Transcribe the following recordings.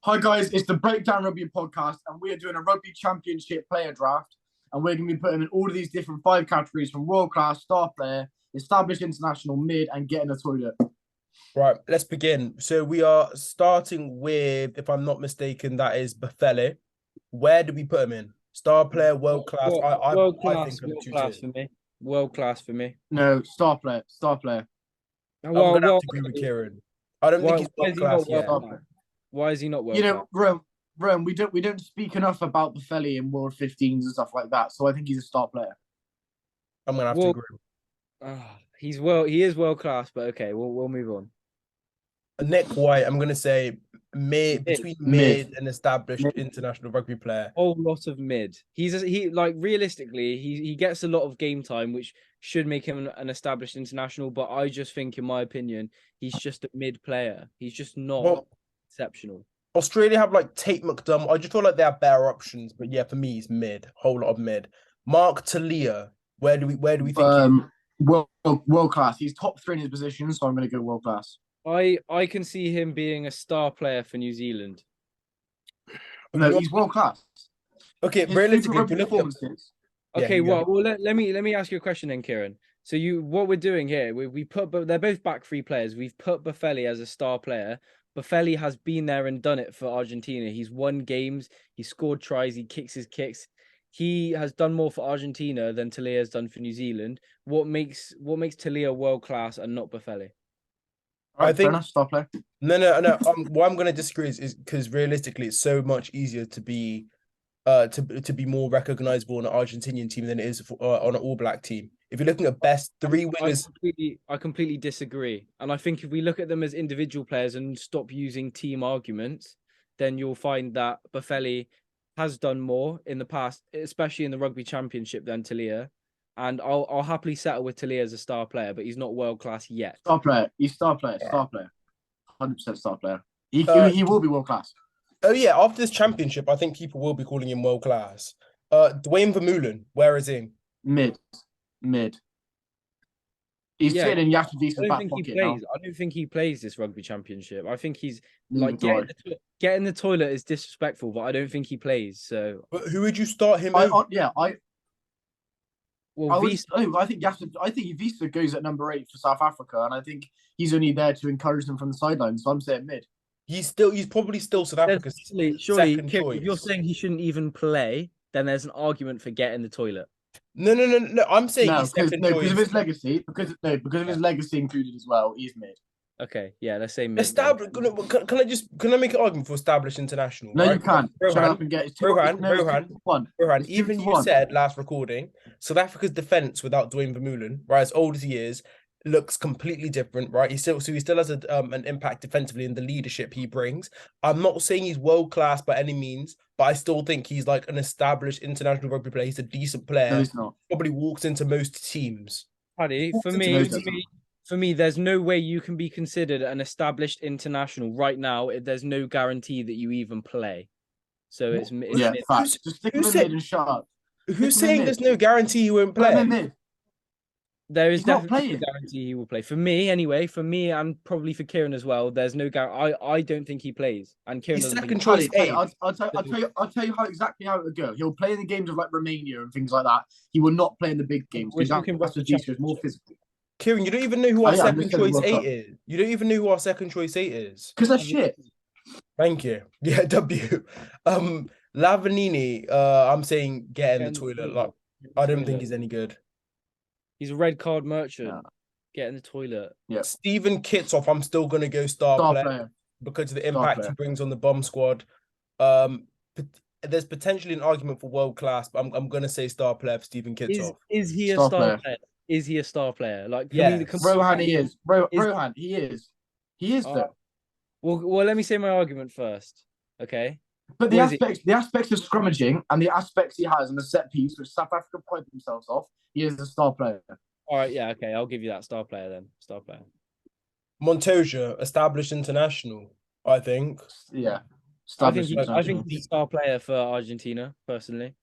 Hi guys, it's the Breakdown Rugby podcast, and we are doing a Rugby Championship player draft, and we're going to be putting in all of these different five categories from world class, star player, established international, mid, and get in the toilet. Right, let's begin. So we are starting with, if I'm not mistaken, that is Bafele. Where do we put him in? Star player, world class. World I class, think I'm world two class tier. for me. World class for me. No, star player, star player. I'm Well, gonna have well, to agree with Kieran. I don't think he's why world is he not class world yet. Star class? player. Why is he not You world know, class? Rome, we don't speak enough about Buffelli in World 15s and stuff like that, so I think he's a star player. I'm gonna have to Well, agree. he is world class, but okay, we'll move on. Nick White, I'm gonna say between Mid. mid and established Mid. international rugby player. Whole lot of mid. He like realistically, he gets a lot of game time, which should make him an established international. But I just think, in my opinion, he's just a mid player. He's just not Well, exceptional. Australia have like Tate McDermott. I just feel like they have better options, but yeah, for me, he's mid. Whole lot of mid. Mark Talia, where do we think he is? World class. He's top three in his position, so I'm going to go world class. I can see him being a star player for New Zealand. No, he's world class. Okay, His realistically, if rugby you're looking at performances. Okay, you go. well, let me ask you a question then, Kieran. So what we're doing here, we put, but they're both back three players. We've put Buffelli as a star player. Buffelli has been there and done it for Argentina. He's won games, he scored tries, he kicks his kicks. He has done more for Argentina than Talia has done for New Zealand. What makes Talia world class and not Buffelli? All I right, fair think enough, star player. no. What I'm going to disagree is because realistically, it's so much easier to be to be more recognizable on an Argentinian team than it is on an All Black team. If you're looking at best three winners, I completely disagree. And I think if we look at them as individual players and stop using team arguments, then you'll find that Buffelli has done more in the past, especially in the Rugby Championship, than Talia. And I'll happily settle with Talia as a star player, but he's not world class yet. Star player. He's star player. Yeah. Star player. 100% star player. He will be world class. Oh yeah, after this championship, I think people will be calling him world class. Dwayne Vermeulen, where is he? Mid. He's sitting in Yash Deese's back pocket now. I don't think he plays this Rugby Championship. I think he's Neither like do getting the toilet is disrespectful, but I don't think he plays. So, But who would you start him I over? I think Visa goes at number 8 for South Africa, and I think he's only there to encourage them from the sidelines. So I'm saying mid. He's probably still South Africa's surely, second Kieran, choice. if you're saying he shouldn't even play, then there's an argument for getting the toilet. No. I'm saying No, he's second because choice. of his legacy. Because of his legacy included as well. He's mid. Okay, yeah, let's say mid. Can I make an argument for established international? No, right? you can't. Shut up and get it. Rohan, even you said last recording, South Africa's defense without Dwayne Vermeulen, right, as old as he is, looks completely different, right? He still has an impact defensively in the leadership he brings. I'm not saying he's world class by any means, but I still think he's like an established international rugby player. He's a decent player. No, he's not. Probably walks into most teams. Paddy, for me, there's no way you can be considered an established international right now if there's no guarantee that you even play. So it's yeah, mid. facts. Just stick him in mid and shut up. Who's saying there's no guarantee he won't play? Mid. There is He's not definitely playing. no guarantee he will play. For me, anyway, and probably for Kieran as well, there's no guarantee. I don't think he plays. And Kieran He's doesn't second think choice. I'll tell you how it would go. He'll play in the games of like Romania and things like that. He will not play in the big games because that's more physical. Kieran, you don't even know who our second choice World 8 Cup. is. You don't even know who our second choice 8 is. Because that's shit. Thank you. Yeah, W. Lavanini, I'm saying get in the toilet. Like, I don't think he's any good. He's a red card merchant. Yeah. Get in the toilet. Yeah. Stephen Kitsoff, I'm still gonna go star player because of the impact he brings on the bomb squad. There's potentially an argument for world class, but I'm gonna say star player for Stephen Kitsoff. Is he a star player? Is he a star player? Like, yeah, Rohan, he is. Rohan, he is. He is though. Well, let me say my argument first, okay? But the aspects of scrummaging and the aspects he has in the set piece, which South Africa pride themselves off, he is a star player. All right, yeah, okay, I'll give you that star player then. Star player. Montoya, established international, I think. Yeah. I think he's a star player for Argentina, personally.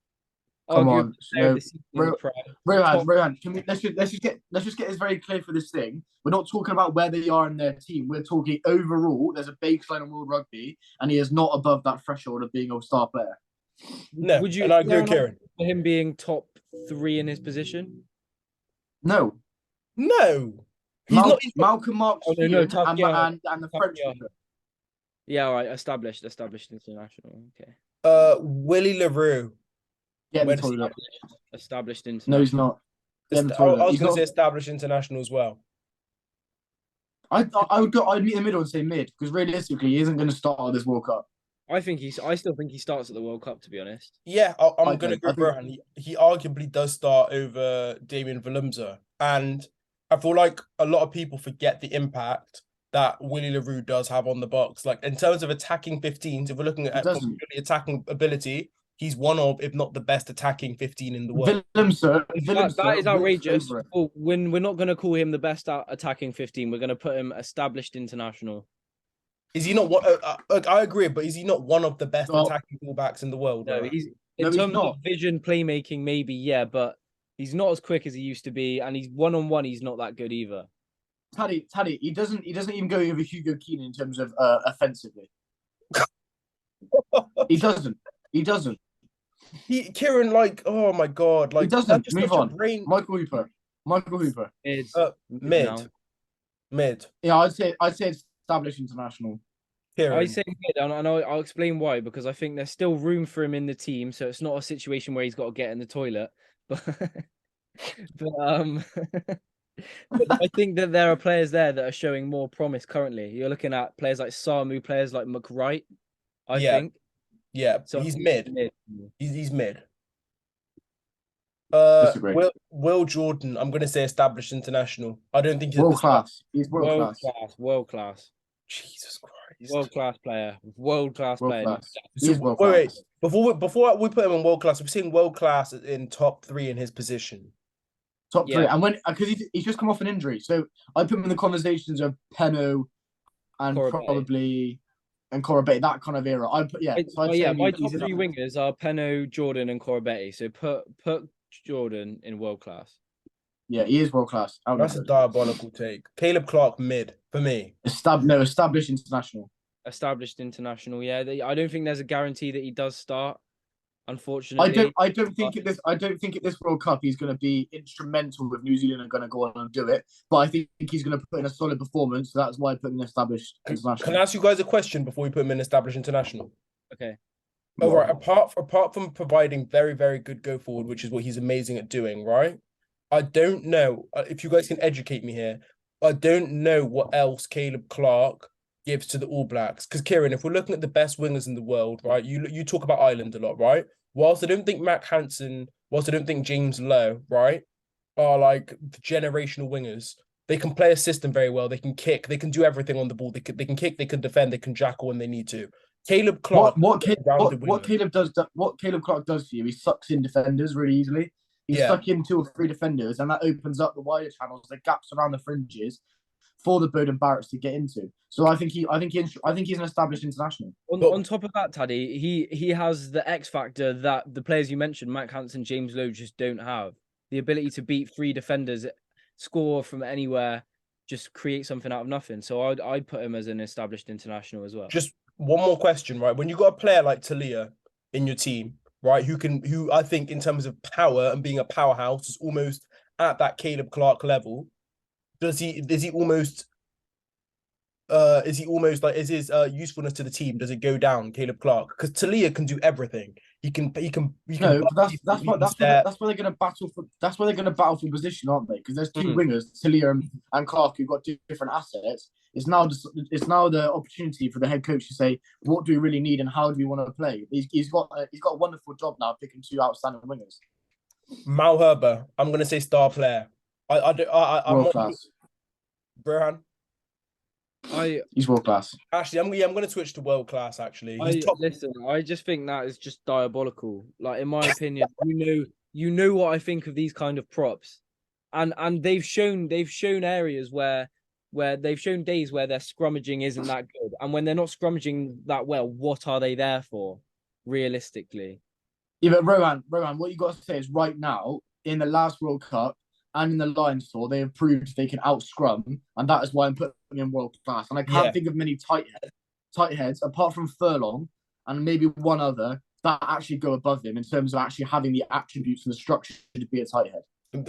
Come Arguably on, player of no, the season in the Prem. Rohan, can we let's just get this very clear for this thing. We're not talking about where they are in their team. We're talking overall. There's a baseline in world rugby, and he is not above that threshold of being a star player. No, Would you? and I agree with Kieran. For him being top 3 in his position? No, No, he's not. Malcolm Marx Oh, no, and the French. Yeah, all right. Established international. Okay. Willie LaRue. Get in the toilet. Established international. No, he's not. I was going to say established international as well. I'd meet in the middle and say mid, because realistically, he isn't going to start this World Cup. I still think he starts at the World Cup, to be honest. Yeah, I'm going to go with Rohan. He arguably does start over Damien Valimza. And I feel like a lot of people forget the impact that Willie LaRue does have on the box. Like, in terms of attacking 15s, if we're looking at attacking ability, he's one of, if not the best attacking 15 in the world. That is outrageous. When we're not going to call him the best attacking 15, we're going to put him established international. Is he not what? I agree, but is he not one of the best attacking fullbacks in the world? No, in terms of vision, playmaking, maybe, yeah, but he's not as quick as he used to be, and he's one-on-one. He's not that good either. Taddy, he doesn't even go over Hugo Keane in terms of offensively. He doesn't. Kieran, like, oh my god, like, he doesn't. Just Move on. Michael Hooper. Is mid. Yeah, I'd say established international. Kieran. I say mid, and I'll explain why, because I think there's still room for him in the team, so it's not a situation where he's got to get in the toilet. But I think that there are players there that are showing more promise currently. You're looking at players like Samu, players like McWright, I think. Yeah, so he's mid. He's mid. Will Jordan, I'm going to say established international. I don't think he's world class. He's world class. Jesus Christ. World class player. So, wait. Before we put him in world class, we're seeing world class in top 3 in his position. Top 3, and because he's just come off an injury, so I put him in the conversations of Peno and probably Korobeti, that kind of era. My top 3 wingers are Peno, Jordan, and Korobeti. So put Jordan in world class. Yeah, he is world class. That's a diabolical take. Caleb Clark mid for me. Established international. Established international. Yeah, I don't think there's a guarantee that he does start. Unfortunately, I don't think at this World Cup he's going to be instrumental if New Zealand are going to go on and do it. But I think he's going to put in a solid performance. So that's why I put him in established international. Can I ask you guys a question before we put him in established international? Okay. All right. Apart from providing very, very good go forward, which is what he's amazing at doing, right? I don't know if you guys can educate me here. I don't know what else Caleb Clark gives to the All Blacks. Because Kieran, if we're looking at the best wingers in the world, right? You talk about Ireland a lot, right? Whilst I don't think Mac Hansen, whilst I don't think James Lowe, right, are like generational wingers, they can play a system very well. They can kick. They can do everything on the ball. They can kick. They can defend. They can jackal when they need to. Caleb Clark. What Caleb Clark does for you, he sucks in defenders really easily. He's stuck in 2 or 3 defenders, and that opens up the wider channels, the gaps around the fringes, for the Bowden Barretts to get into. So I think he's an established international. On top of that, Taddy, he has the X factor that the players you mentioned, Mac Hansen, James Lowe, just don't have. The ability to beat 3 defenders, score from anywhere, just create something out of nothing. So I'd put him as an established international as well. Just one more question, right? When you got a player like Talia in your team, right, who I think in terms of power and being a powerhouse is almost at that Caleb Clark level. Is his usefulness to the team, does it go down, Caleb Clark? Because Talia can do everything. He can. No, that's why they're going to battle for. That's why they're going to battle for position, aren't they? Because there's 2 wingers, Talia and Clark, who've got different assets. It's now the opportunity for the head coach to say, what do we really need and how do we want to play? He's got a wonderful job now picking 2 outstanding wingers. Mal Herber, I'm going to say star player. I'm world class. Brohan? He's world class. Actually, I'm going to switch to world class. Actually, listen, I just think that is just diabolical. Like, in my opinion, you know what I think of these kind of props, and they've shown areas where they've shown days where their scrummaging isn't that good, and when they're not scrummaging that well, what are they there for, realistically? Yeah, but Rohan, what you got to say is right now in the last World Cup and in the Lions tour, they have proved they can out scrum, and that is why I'm putting them in world class. And I can't think of many tight heads apart from Furlong and maybe one other that actually go above him in terms of actually having the attributes and the structure to be a tight head.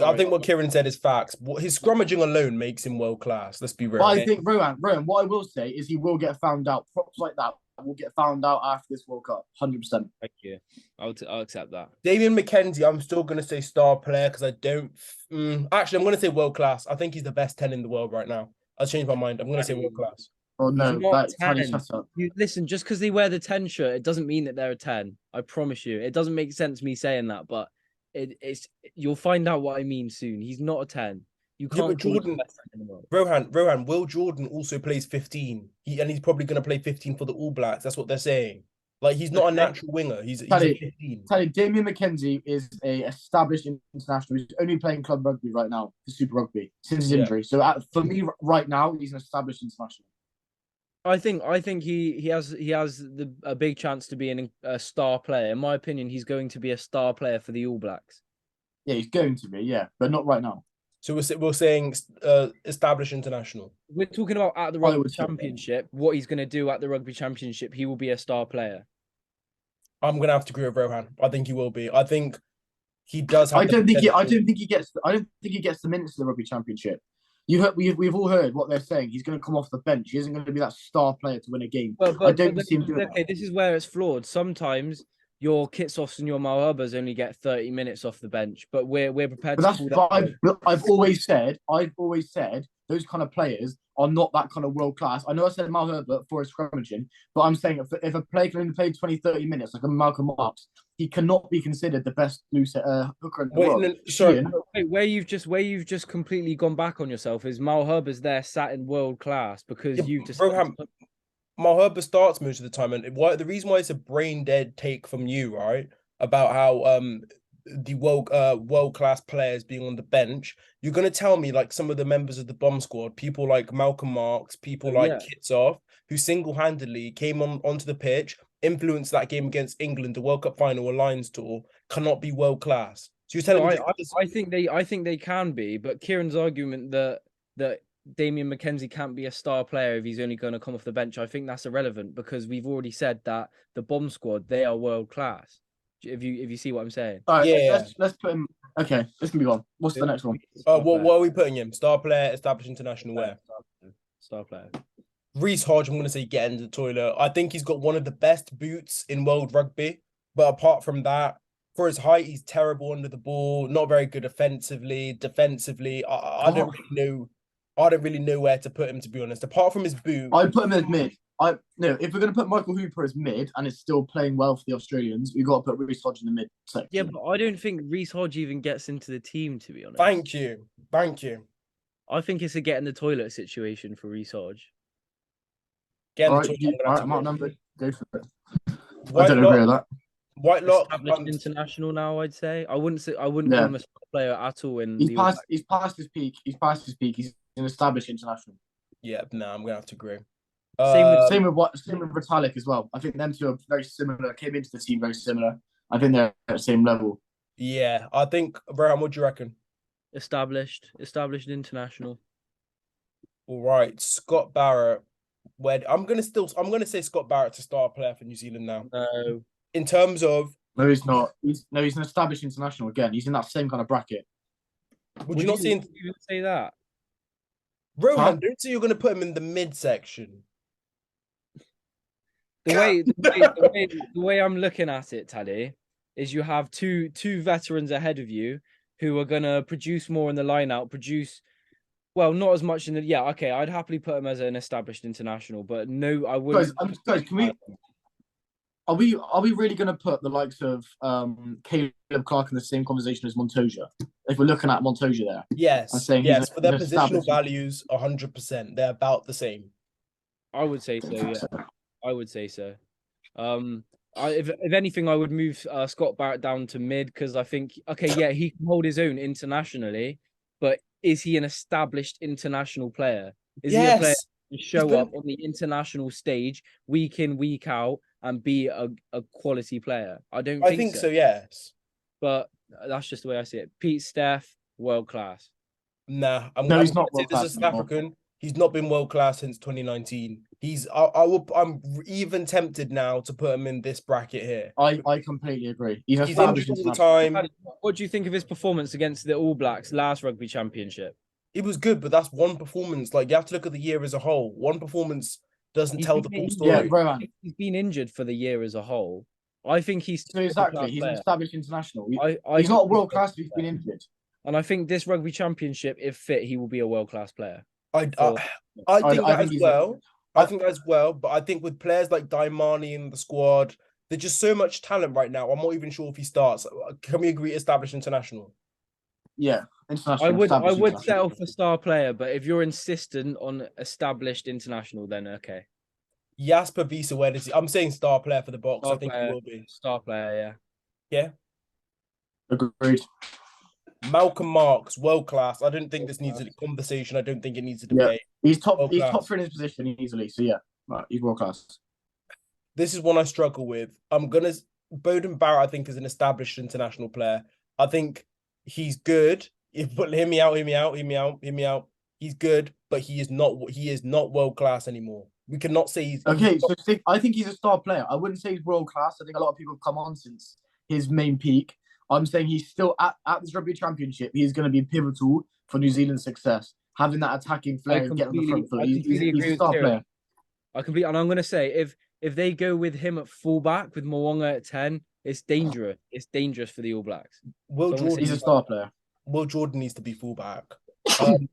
I think what Kieran said is facts. His scrummaging alone makes him world class. Let's be real. But I think Rohan, what I will say is he will get found out. Props like that will get found out after this World Cup, 100%. Thank you. I'll accept that. Damian McKenzie, I'm still going to say star player because I don't. Actually, I'm going to say world class. I think he's the best 10 in the world right now. I'll change my mind. I'm going to say world class. Oh no, that's 10. Listen, just because they wear the 10 shirt, it doesn't mean that they're a 10. I promise you. It doesn't make sense me saying that, but it's you'll find out what I mean soon. He's not a 10. You can't. Jordan, Rohan, Will Jordan also plays 15. He's probably going to play 15 for the All Blacks. That's what they're saying. Like, he's not a natural winger. He's a 15. Damian McKenzie is a established international. He's only playing club rugby right now, for Super Rugby, since his injury. So for me, right now, he's an established international. I think he has a big chance to be a star player. In my opinion, he's going to be a star player for the All Blacks. Yeah, he's going to be, but not right now. So we're saying established international. We're talking about at the Rugby Championship. What he's going to do at the Rugby Championship, he will be a star player. I'm going to have to agree with Rohan. I think he will be. I think he does. I don't think he gets the minutes of the Rugby Championship. We've all heard what they're saying. He's going to come off the bench. He isn't going to be that star player to win a game. I don't see him doing that. Okay, this is where it's flawed. Sometimes your Kitsofs and your Malherbas only get 30 minutes off the bench, but we're prepared. But I've always said those kind of players are not that kind of world class. I know I said Malherba for his scrummaging, but I'm saying if a player can only play 20, 30 minutes, like a Malcolm Marks, he cannot be considered the best loose hooker in the world. Sorry, where you've just completely gone back on yourself is Malherba's there sat in world class because you've just. Malherba starts most of the time, and the reason why it's a brain dead take from you, right, about how the world class players being on the bench, you're gonna tell me like some of the members of the bomb squad, people like Malcolm Marks, people like Kitsoff, who single-handedly came onto the pitch, influenced that game against England, the World Cup final, a Lions tour, cannot be world class. So you're telling me? I think they can be, but Kieran's argument that Damian McKenzie can't be a star player if he's only going to come off the bench, I think that's irrelevant because we've already said that the bomb squad, they are world class. If you see what I'm saying. All right, let's put him. Okay, let's move on. What's the next one? What are we putting him? Star player, established international where? Star player. Reece Hodge, I'm going to say get into the toilet. I think he's got one of the best boots in world rugby. But apart from that, for his height, he's terrible under the ball, not very good offensively. Defensively, I don't really know where to put him, to be honest. Apart from his boot. I'd put him as mid. If we're going to put Michael Hooper as mid and it's still playing well for the Australians, we've got to put Reece Hodge in the mid section. Yeah, but I don't think Reece Hodge even gets into the team, to be honest. Thank you. I think it's a get in the toilet situation for Reece Hodge. Get in the toilet. All right, I'm outnumbered. Go for it. I don't agree with that. Whitelock, established international now. I'd say I wouldn't call him a player at all. He's past his peak. He's an established international. Yeah, no, I'm gonna have to agree. Same with Vitalik as well. I think them two are very similar. Came into the team very similar. I think they're at the same level. Yeah, I think. Brian, what do you reckon? Established international. All right, Scott Barrett. I'm gonna say Scott Barrett's a star player for New Zealand now. No. In terms of no, he's not. He's an established international again. He's in that same kind of bracket. Would you not say that? Rohan, don't say you're going to put him in the mid section. The way I'm looking at it, Taddy, is you have two veterans ahead of you who are going to produce more in the line-out, well, not as much in the... Yeah, okay, I'd happily put him as an established international, but no, I wouldn't... Guys, can we... Are we really going to put the likes of Caleb Clark in the same conversation as Montoya? If we're looking at Montoya there, yes, for their positional values, 100%, they're about the same. I would say so. Yeah, I would say so. If anything, I would move Scott Barrett down to mid because I think he can hold his own internationally, but is he an established international player? Is he a player who can show up on the international stage week in, week out? and be a quality player? I don't I think so, yes. But that's just the way I see it. Pete Steph, world class. Nah, No, he's not this world-class is South anymore. African. He's not been world class since 2019. I'm even tempted now to put him in this bracket here. I completely agree. He's injured all the international. time. What do you think of his performance against the All Blacks last Rugby Championship? It was good, but that's one performance. Like, you have to look at the year as a whole. One performance doesn't tell the full story. Yeah, bro, he's been injured for the year as a whole. I think he's so exactly. He's an established international. He's not world class if he's been injured. And I think this Rugby Championship, if fit, he will be a world class player. I think that as well. I think as well, but I think with players like Daimani in the squad, there's just so much talent right now. I'm not even sure if he starts. Can we agree established international? Yeah, international. I would settle for star player, but if you're insistent on established international, then okay. Jasper Wiese, where does he? I'm saying star player for the Box. Star I think player, he will be. Star player, yeah. Agreed. Malcolm Marks, world class. I don't think this needs a conversation. I don't think it needs a debate. Yeah. He's top 3 in his position easily. So yeah, right, he's world class. This is one I struggle with. Beauden Barrett, I think, is an established international player. I think he's good. Hear me out. He's good, but he is not world class anymore. We cannot say he's okay. So I think he's a star player. I wouldn't say he's world class. I think a lot of people have come on since his main peak. I'm saying he's still at this Rugby Championship. He's going to be pivotal for New Zealand's success. Having that attacking flair and getting on the front foot. He's a star player. And I'm going to say if they go with him at fullback with Mo'unga at 10, it's dangerous. It's dangerous for the All Blacks. He's a star player. Will Jordan needs to be fullback. I'm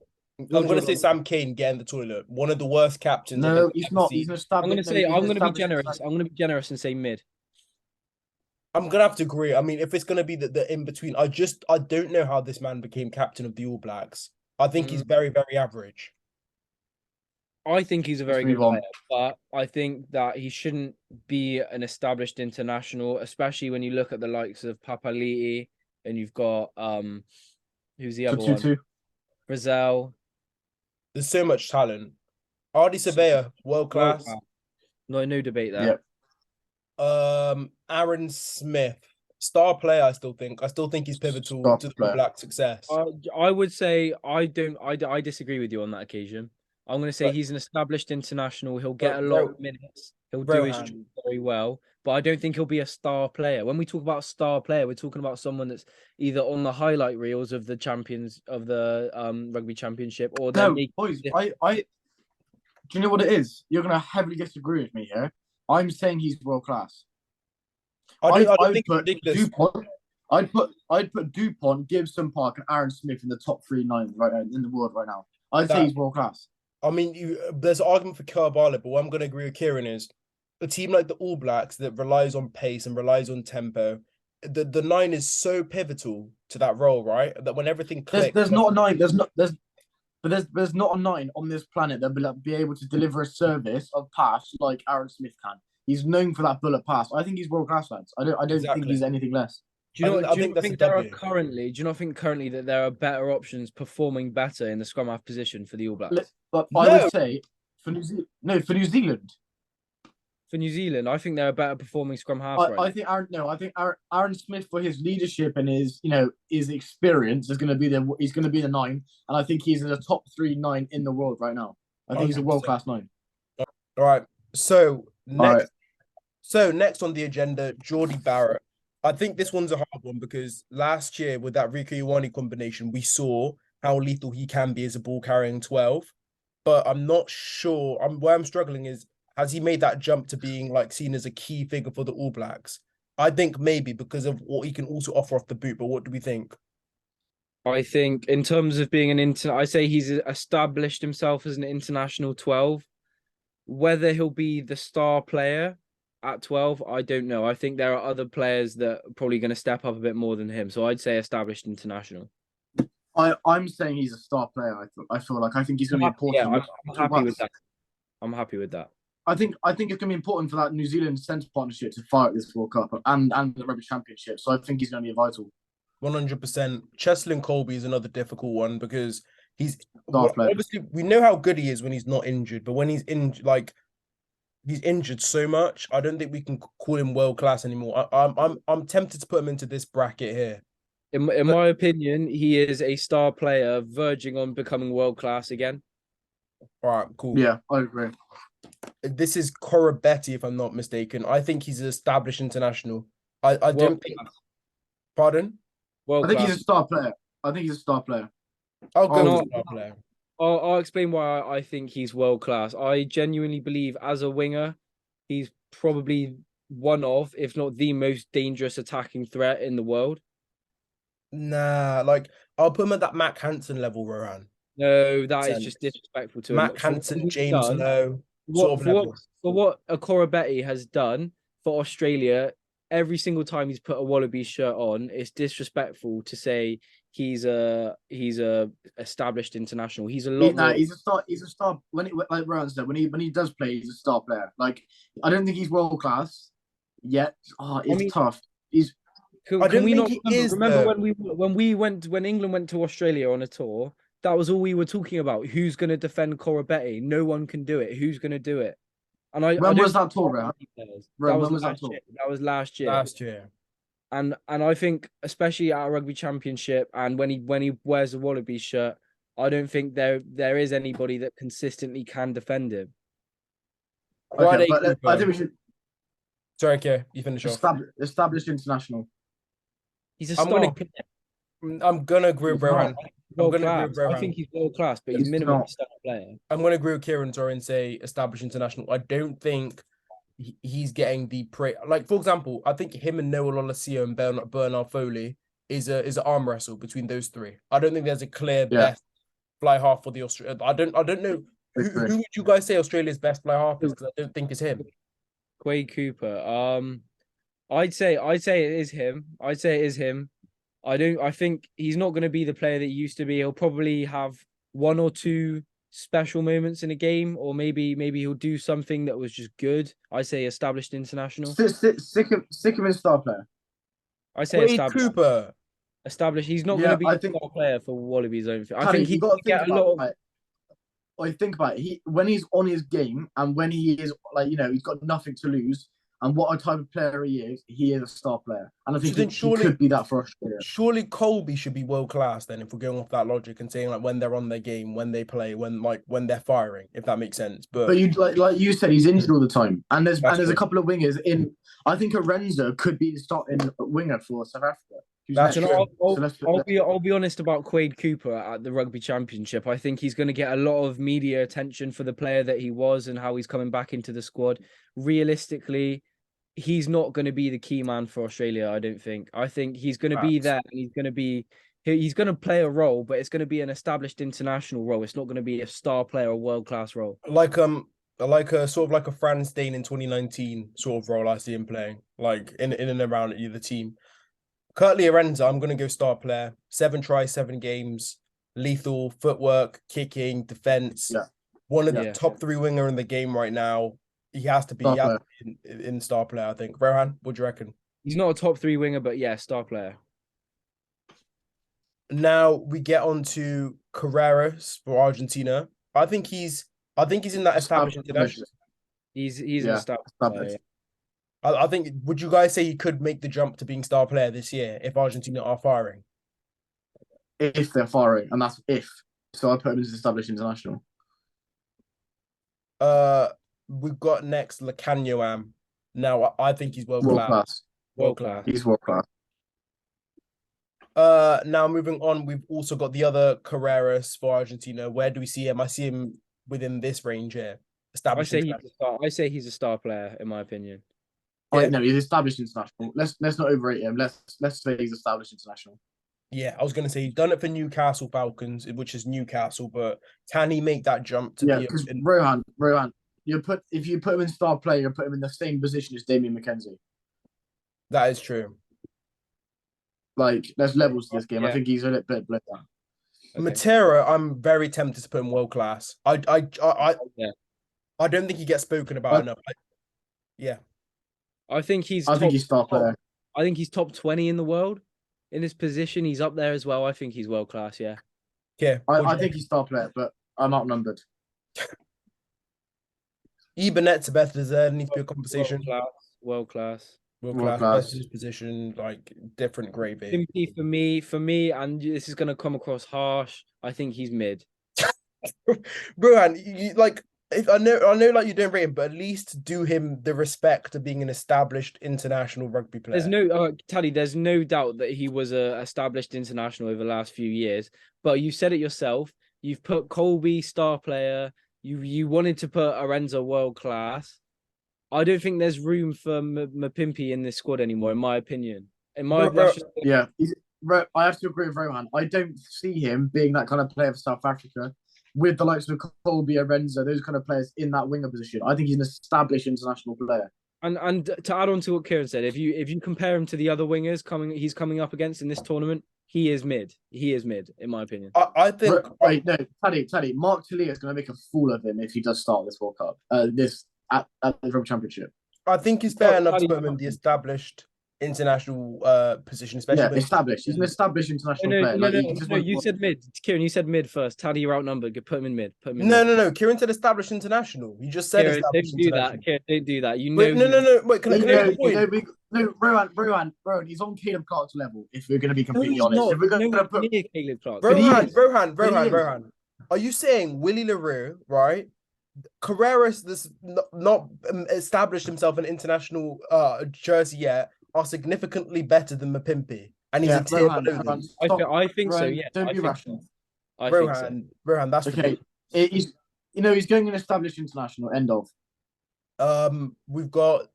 going to say Sam Cane get in the toilet. One of the worst captains. No, he's not. He's an established. I'm going to be generous. I'm going to be generous and say mid. I'm gonna have to agree. I mean, if it's gonna be the in between, I don't know how this man became captain of the All Blacks. I think he's very, very average. I think he's a very good player, but I think that he shouldn't be an established international, especially when you look at the likes of Papali'i and you've got who's the other one? Brazil. There's so much talent. Ardy Surveyor, world class. No debate there. Yep. Aaron Smith, star player. I still think he's pivotal to the Black success. I would say I disagree with you on that occasion. I'm going to say he's an established international. He'll get a lot of minutes. He'll do his job very well, but I don't think he'll be a star player. When we talk about star player, we're talking about someone that's either on the highlight reels of the champions of the Rugby Championship, or no, boys. Do you know what it is? You're going to heavily disagree with me here. I'm saying he's world class. I don't think it's ridiculous. DuPont, I'd put DuPont, Gibson Park, and Aaron Smith in the top 3 nines right now, in the world right now. I'd say he's world class. I mean, there's an argument for Kerbala, but what I'm going to agree with Kieran is a team like the All Blacks that relies on pace and relies on tempo. The 9 is so pivotal to that role, right? That when everything clicks, there's not a 9. There's not a 9 on this planet that will be able to deliver a service of pass like Aaron Smith can. He's known for that bullet pass. I think he's world class, lads. I don't think he's anything less. Do you not think currently that there are better options performing better in the scrum half position for the All Blacks? But I would say for New Zealand. For New Zealand, I think they're a better performing scrum half. I think Aaron Smith, for his leadership and his experience, is going to be the 9, and I think he's in the top 3 9 in the world right now. I think he's a world class 9. All right. So next on the agenda, Geordie Barrett. I think this one's a hard one because last year with that Rieko Ioane combination, we saw how lethal he can be as a ball carrying 12. But I'm not sure. Where I'm struggling is, has he made that jump to being seen as a key figure for the All Blacks? I think maybe because of what he can also offer off the boot. But what do we think? I think in terms of being I say he's established himself as an international 12. Whether he'll be the star player at 12, I don't know. I think there are other players that are probably going to step up a bit more than him. So I'd say established international. I'm saying he's a star player. I think he's going to be important. Yeah, I'm happy with that. I'm happy with that. I think it's going to be important for that New Zealand centre partnership to fight this World Cup and the Rugby Championship. So I think he's going to be vital. 100%. Cheslin Colby is another difficult one because obviously we know how good he is when he's not injured, but when he's injured, he's injured so much. I don't think we can call him world class anymore. I'm tempted to put him into this bracket here. In my opinion, he is a star player verging on becoming world class again. All right, cool. Yeah, I agree. This is Corabetti, if I'm not mistaken. I think he's an established international. I don't think. Pardon? I think he's a star player. I think he's a star player. I'll go with star player. I'll explain why I think he's world class. I genuinely believe as a winger, he's probably one of, if not the most dangerous attacking threat in the world. Nah, like I'll put him at that Mac Hansen level, Rohan. No, that is just disrespectful to him. Mac Hansen, James Lowe, sort of level. For what Corabetti has done for Australia, every single time he's put a Wallabies shirt on, it's disrespectful to say he's a established international. He's a lot more. He's a star. When like Rohan said, when he does play, he's a star player. Like I don't think he's world class yet. Oh, it's tough. Can we not remember when England went to Australia on a tour? That was all we were talking about. Who's going to defend Corabetti? No one can do it. Who's going to do it? And when was that tour, Rohan? When was that tour? That was last year. Last year. And I think especially at a Rugby Championship and when he wears a Wallabies shirt, I don't think there is anybody that consistently can defend him. Okay, but I think we should. Sorry, Kier, you finish off. Established international. He's a star. I'm gonna agree with Rohan. I think he's world class, but he's minimum a star player. I'm gonna agree with Kieran and say established international. I don't think he's getting the like, for example, I think him and Noah Lolesio and Bernard Foley is an arm wrestle between those three. I don't think there's a clear best fly half for the Australia. I don't know who would you guys say Australia's best fly half is, because I don't think it's him. Quade Cooper. I'd say it is him. I think he's not going to be the player that he used to be. He'll probably have one or two special moments in a game, or maybe he'll do something that was just good. I say established international. Sick of his star player. I say established. Cooper. Established. He's not going to be a star player for Wallabies. I think he got to get a lot of. Think about it. When he's on his game and when he is he's got nothing to lose. And what a type of player he is a star player. And I think he could be that for Australia. Surely Colby should be world class then, if we're going off that logic and saying like when they're on their game, when they play, when they're firing, if that makes sense. But you like you said, he's injured all the time. And there's a couple of wingers in. I think Arenza could be the starting winger for South Africa. I'll be honest about Quade Cooper at the Rugby Championship. I think he's going to get a lot of media attention for the player that he was and how he's coming back into the squad. Realistically, he's not going to be the key man for Australia, I don't think. I think he's going to be there and he's going to play a role, but it's going to be an established international role. It's not going to be a star player or world-class role. Like a sort of like a Franz Dane in 2019 sort of role I see him playing, like in and around the team. Curtly Arenza, I'm going to go star player. 7 tries, 7 games, lethal, footwork, kicking, defense. Yeah. One of the top 3 winger in the game right now. He has to be in star player, I think. Rohan, what do you reckon? He's not a top 3 winger, but yeah, star player. Now we get on to Carreras for Argentina. I think he's in that established international. He's an established player. I think, would you guys say he could make the jump to being star player this year if Argentina are firing? If they're firing, and that's if. So I put him as established international. We've got next Lacagnoam. Now I think he's world class. World class. He's world class. Now moving on, we've also got the other Carreras for Argentina. Where do we see him? I see him within this range here. I say he's a star player, in my opinion. No, he's established international. Let's not overrate him. Let's say he's established international. Yeah, I was going to say he's done it for Newcastle Falcons, which is Newcastle, but can he make that jump to be? Because Rohan, if you put him in star player, you put him in the same position as Damien McKenzie. That is true. Like, there's levels to this game. I think he's a little bit better. Okay. Matera, I'm very tempted to put him world class. I don't think he gets spoken about enough. I think he's star player. I think he's top 20 in the world. In his position, he's up there as well. I think he's world class, yeah. Yeah. I think he's star player, but I'm outnumbered. Ebenet's better deserved. Needs to be a conversation. World class. World class. Best his position, like different gravy. For me, and this is gonna come across harsh. I think he's mid. Rohan, you like. If I know, like you don't rate him, but at least do him the respect of being an established international rugby player. Taddy, there's no doubt that he was a established international over the last few years. But you said it yourself. You've put Colby star player. You wanted to put Arenzo world class. I don't think there's room for Mapimpi in this squad anymore, in my opinion. Yeah, I have to agree with Rohan. I don't see him being that kind of player for South Africa with the likes of Colby, Arenzo, those kind of players in that winger position. I think he's an established international player. And to add on to what Kieran said, if you compare him to the other wingers he's coming up against in this tournament, he is mid. He is mid, in my opinion. I think. No, Taddy. Mark Talia is going to make a fool of him if he does start this World Cup. At the Rugby Championship. I think it's fair enough to put him in the established international position, especially established. He's an established international player. No, you said mid. Kieran, you said mid first. Taddy, you're outnumbered. Put him in mid. No. Kieran said established international. You just said Kieran, established don't international. Kieran, don't do that. No. Wait, can I no, Rohan, he's on Caleb Clark's level. If we're going to be completely honest, if we're going to put Caleb Clark, Rohan, are you saying Willie LaRue, right? Carreras, this not established himself in international jersey yet, are significantly better than Mapimpi, and he's a tier below them. I think so. Yeah, don't be rational. Rohan, that's okay. He's going an established international. End of. We've got.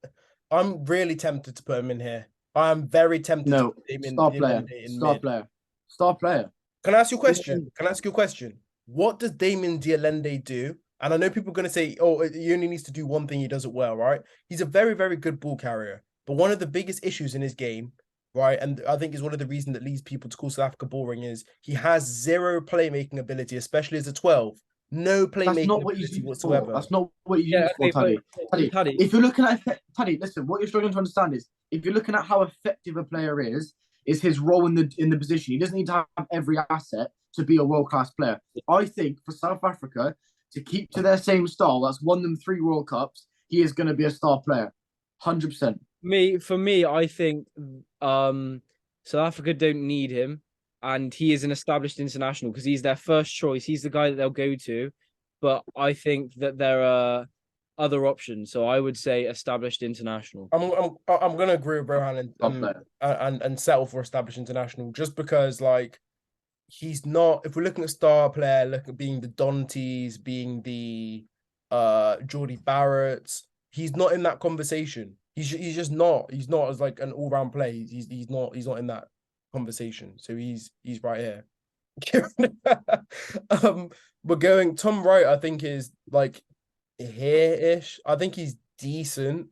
I'm really tempted to put him in here. I am very tempted. No, to put him star player. Can I ask you a question? What does Damien Dialende do? And I know people are going to say, oh, he only needs to do one thing. He does it well, right? He's a very, very good ball carrier. But one of the biggest issues in his game, right, and I think is one of the reasons that leads people to call South Africa boring, is he has zero playmaking ability, especially as a 12. No playmaking ability whatsoever. That's not what you use for, Taddy. If you're looking at Taddy, listen, what you're struggling to understand is if you're looking at how effective a player is his role in the position. He doesn't need to have every asset to be a world-class player. I think for South Africa to keep to their same style, that's won them 3 World Cups, he is going to be a star player. 100%. For me, I think South Africa don't need him, and he is an established international because he's their first choice. He's the guy that they'll go to, but I think that there are other options. So I would say established international. I'm gonna agree with Rohan and settle for established international just because like he's not. If we're looking at star player, look at being the Donties, being the Geordie Barretts, he's not in that conversation. He's just not. He's not as like an all-round play. He's not in that conversation. So he's right here. We're going Tom Wright, I think is like here-ish. I think he's decent.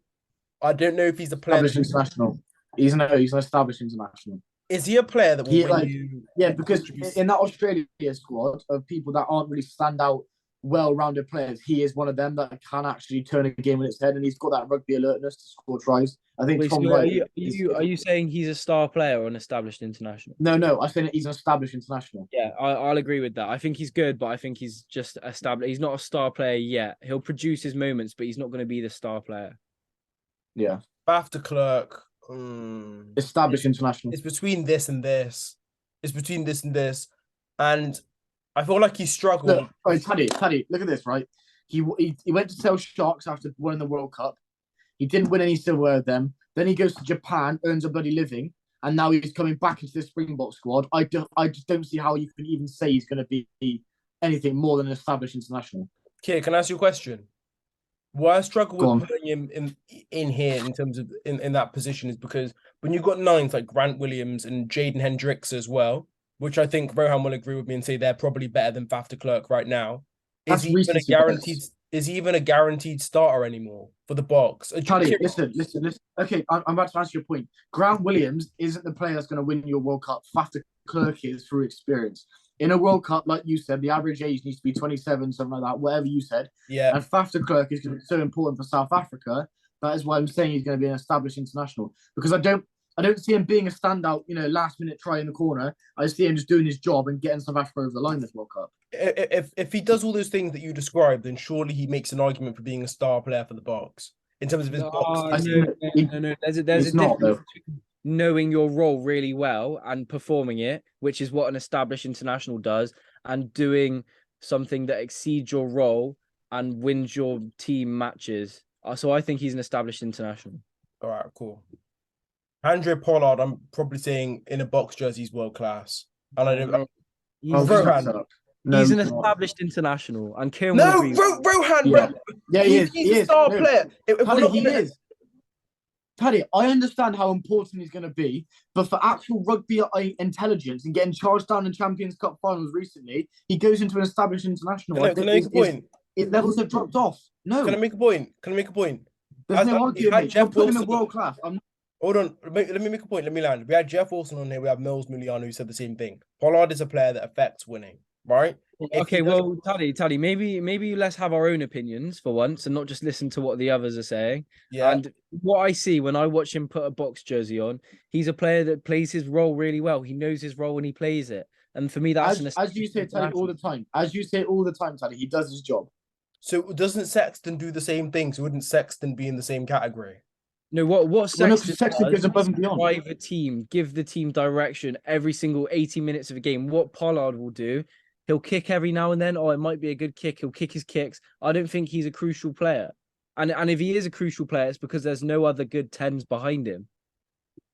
I don't know if he's a player. Established international. He's an established international. Is he a player that will win you? Yeah, because in that Australia squad of people that aren't really standout, well-rounded players, he is one of them that can actually turn a game on its head, and he's got that rugby alertness to score tries. I think Tom Wright. Are you saying he's a star player or an established international? No. I think he's an established international. Yeah, I'll agree with that. I think he's good, but I think he's just established. He's not a star player yet. He'll produce his moments, but he's not going to be the star player. Yeah. Baf de Klerk. Established international. It's between this and this. And I feel like he struggled. Look, Taddy, look at this, right? He went to sell Sharks after winning the World Cup. He didn't win any silverware with them. Then he goes to Japan, earns a bloody living, and now he's coming back into the Springbok squad. I just don't see how you can even say he's going to be anything more than an established international. Okay, can I ask you a question? Why I struggle with putting him in here in terms of in that position is because when you've got nines like Grant Williams and Jaden Hendricks as well, which I think Rohan will agree with me and say they're probably better than Baf de Klerk right now. Is he even a guaranteed starter anymore for the Boks? Charlie, listen. Okay, I'm about to answer your point. Grant Williams isn't the player that's going to win you a World Cup. Baf de Klerk is through experience. In a World Cup, like you said, the average age needs to be 27, something like that, whatever you said. Yeah. And Baf de Klerk is going to be so important for South Africa. That is why I'm saying he's going to be an established international. Because I don't I don't see him being a standout, last minute try in the corner. I see him just doing his job and getting South Africa over the line this World Cup. If he does all those things that you described, then surely he makes an argument for being a star player for the Box in terms of his box. No. There's a difference between knowing your role really well and performing it, which is what an established international does, and doing something that exceeds your role and wins your team matches. So I think he's an established international. All right, cool. Andre Pollard, I'm probably saying in a Box jersey, he's world class. And I don't. He's an established international, and Kieran. Rohan, he's a star player. He is. Paddy, I understand how important he's going to be, but for actual rugby intelligence and getting charged down in Champions Cup finals recently, he goes into an established international. Can I make a point? His levels have dropped off. No. Can I make a point? There's no argument. You're putting him in world class. Hold on. Let me make a point. Let me land. We had Jeff Wilson on here. We have Mills Muliano who said the same thing. Pollard is a player that affects winning, right? Okay, well, Tally, maybe let's have our own opinions for once and not just listen to what the others are saying. Yeah. And what I see when I watch him put a Box jersey on, he's a player that plays his role really well. He knows his role and he plays it. And for me, that's as you say, Tally, all the time. As you say all the time, Tally, he does his job. So doesn't Sexton do the same thing? So wouldn't Sexton be in the same category? No, what Sexton goes above and beyond. Drive a team, give the team direction every single 80 minutes of a game. What Pollard will do, he'll kick every now and then. Oh, it might be a good kick. He'll kick his kicks. I don't think he's a crucial player. And if he is a crucial player, it's because there's no other good 10s behind him.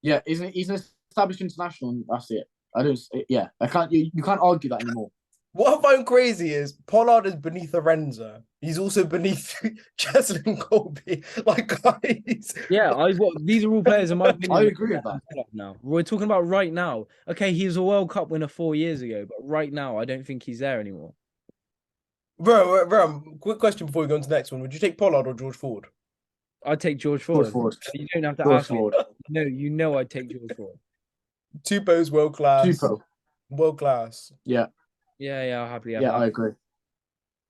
Yeah, he's an established international, and that's it. You can't argue that anymore. What I find crazy is Pollard is beneath Arenza. He's also beneath Cheslin Colby. Like, guys. Yeah, these are all players in my opinion. I agree with that. Now we're talking about right now. Okay, he was a World Cup winner 4 years ago, but right now I don't think he's there anymore. Bro, quick question before we go on to the next one. Would you take Pollard or George Ford? I'd take George Ford. You don't have to ask me. No, you know I'd take George Ford. Tupou's world class. Tupou. World class. Yeah. Yeah, I'll happily have that. I agree.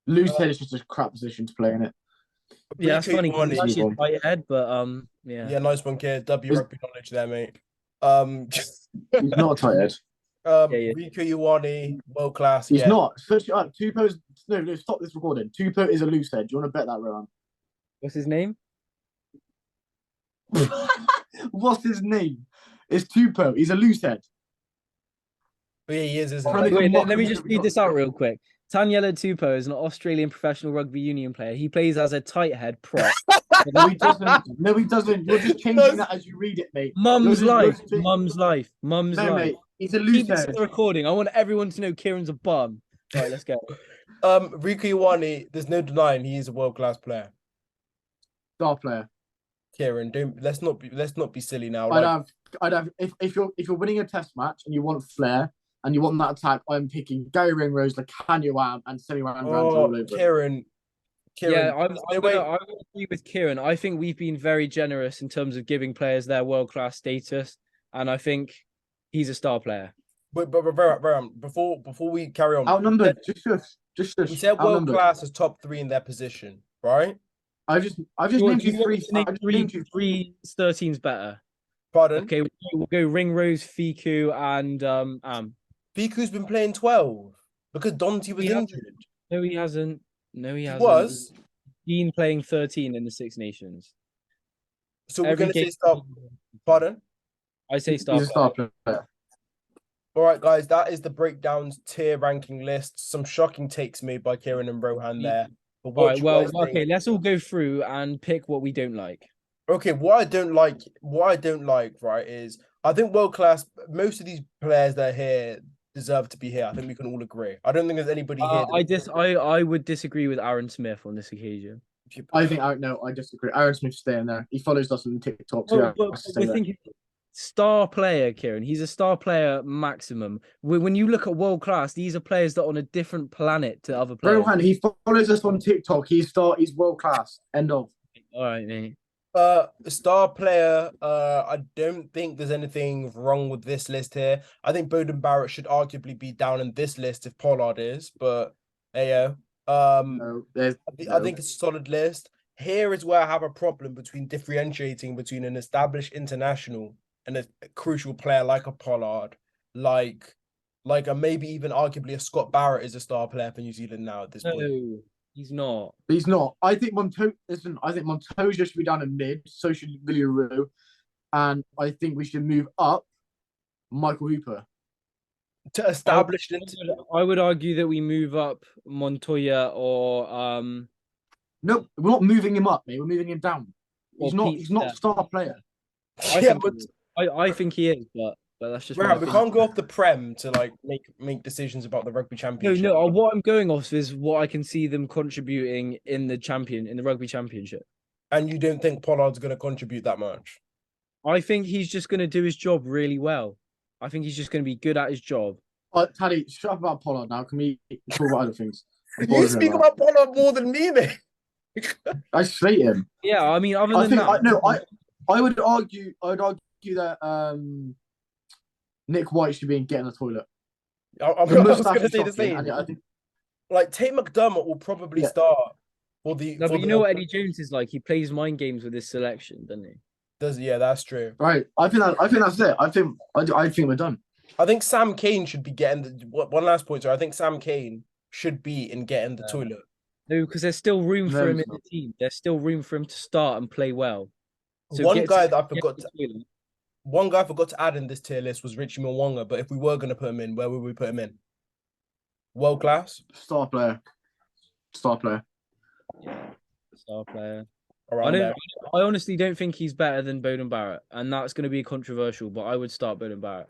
Loose head is just a crap position to play in it. Yeah, that's funny. He's actually a tight head, but yeah. Yeah, nice one, kid. Rugby knowledge there, mate. He's not a tight head. Riku Ioane, world class. He's not. Especially Tupou's. No, stop this recording. Tupou is a loose head. Do you want to bet that, Rowan? What's his name? What's his name? It's Tupou. He's a loose head. Yeah, he is, isn't he? Wait, let me just read this out real quick. Taniela Tupou is an Australian professional rugby union player. He plays as a tight head prop. No, he doesn't. You're just changing that as you read it, mate. Mum's life. Mate, he's a loose head. Keep the recording. I want everyone to know Kieran's a bum. All right, let's go. Riku Ioane, there's no denying he is a world-class player. Star player. Kieran, let's not be silly now. I'd have if you're winning a test match and you want flair and you want that attack, I'm picking Gary Ringrose, Lacanio Wham, and Semi Rand all over. Kieran. Yeah, I would agree with Kieran. I think we've been very generous in terms of giving players their world-class status, and I think he's a star player. But before we carry on, outnumbered. Just we said world class is top 3 in their position, right? I've just named you 3. Three 13's better. Pardon? Okay, we'll go Ringrose, Fiku, and Fiku's been playing 12 because Dante was injured. No, he hasn't. He was. Been playing 13 in the Six Nations. So we're going to say star. Pardon? I say star. He's a star player. All right, guys, that is the breakdowns tier ranking list. Some shocking takes made by Kieran and Rohan there. All right, well, okay, let's all go through and pick what we don't like. Okay, what I don't like, right, is I think world class. Most of these players that are here deserve to be here. I think we can all agree. I don't think there's anybody here. I would disagree with Aaron Smith on this occasion. I disagree. Aaron Smith's staying there. He follows us on TikTok. Star player, Kieran. He's a star player maximum. When you look at world class, these are players that are on a different planet to other players. Rohan, he follows us on TikTok. He's world class. End of. All right, mate. Star player. I don't think there's anything wrong with this list here. I think Bowden Barrett should arguably be down in this list if Pollard is, but I think it's a solid list. Here is where I have a problem between differentiating between an established international and a crucial player like a Pollard, like a maybe even arguably a Scott Barrett is a star player for New Zealand now at this point. No, he's not. He's not. I think Montoya should be down in mid. So should Villarreal, and I think we should move up Michael Hooper to establish it. I would argue that we move up Montoya or No, we're not moving him up, mate. We're moving him down. He's not a star player. I think he is, but that's just right. We can't go off the Prem to like make decisions about the Rugby Championship. No. What I'm going off is what I can see them contributing in the Rugby Championship. And you don't think Pollard's going to contribute that much? I think he's just going to do his job really well. I think he's just going to be good at his job. Taddy, shut up about Pollard now. Can we talk about other things? You speak about Pollard more than me, mate. I slate him. Yeah, I mean, I would argue that Nick White should be in Get in the Toilet. I was going to say the same. I think, like, Tate McDermott will probably start for the. No, but you know what Eddie Jones is like? He plays mind games with his selection, doesn't he? Yeah, that's true. Right. I think that's it. I think we're done. I think Sam Cane should be getting one last point. So I think Sam Cane should be in Get in the Toilet. No, because there's still room for him in the team. There's still room for him to start and play well. So one guy I forgot to add in this tier list was Richie Mwanga. But if we were going to put him in, where would we put him in? World class? Star player. Yeah, star player. I honestly don't think he's better than Bowden Barrett, and that's going to be controversial. But I would start Bowden Barrett.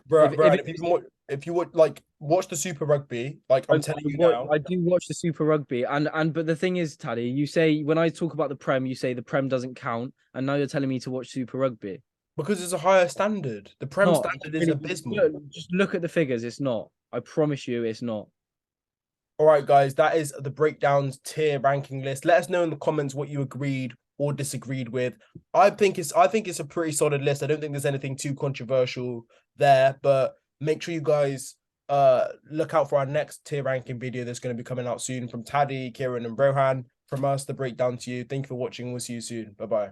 If you would like watch the Super Rugby, like I'm telling you now, I do watch the Super Rugby, but the thing is, Taddy, you say when I talk about the Prem, you say the Prem doesn't count, and now you're telling me to watch Super Rugby because it's a higher standard. The Prem standard is abysmal. Just look at the figures. It's not. I promise you, it's not. All right, guys, that is the breakdowns tier ranking list. Let us know in the comments what you agreed or disagreed with. I think it's a pretty solid list. I don't think there's anything too controversial there, but make sure you guys look out for our next tier ranking video that's going to be coming out soon from Taddy, Kieran, and Brohan. From us, the breakdown to you. Thank you for watching. We'll see you soon. Bye-bye.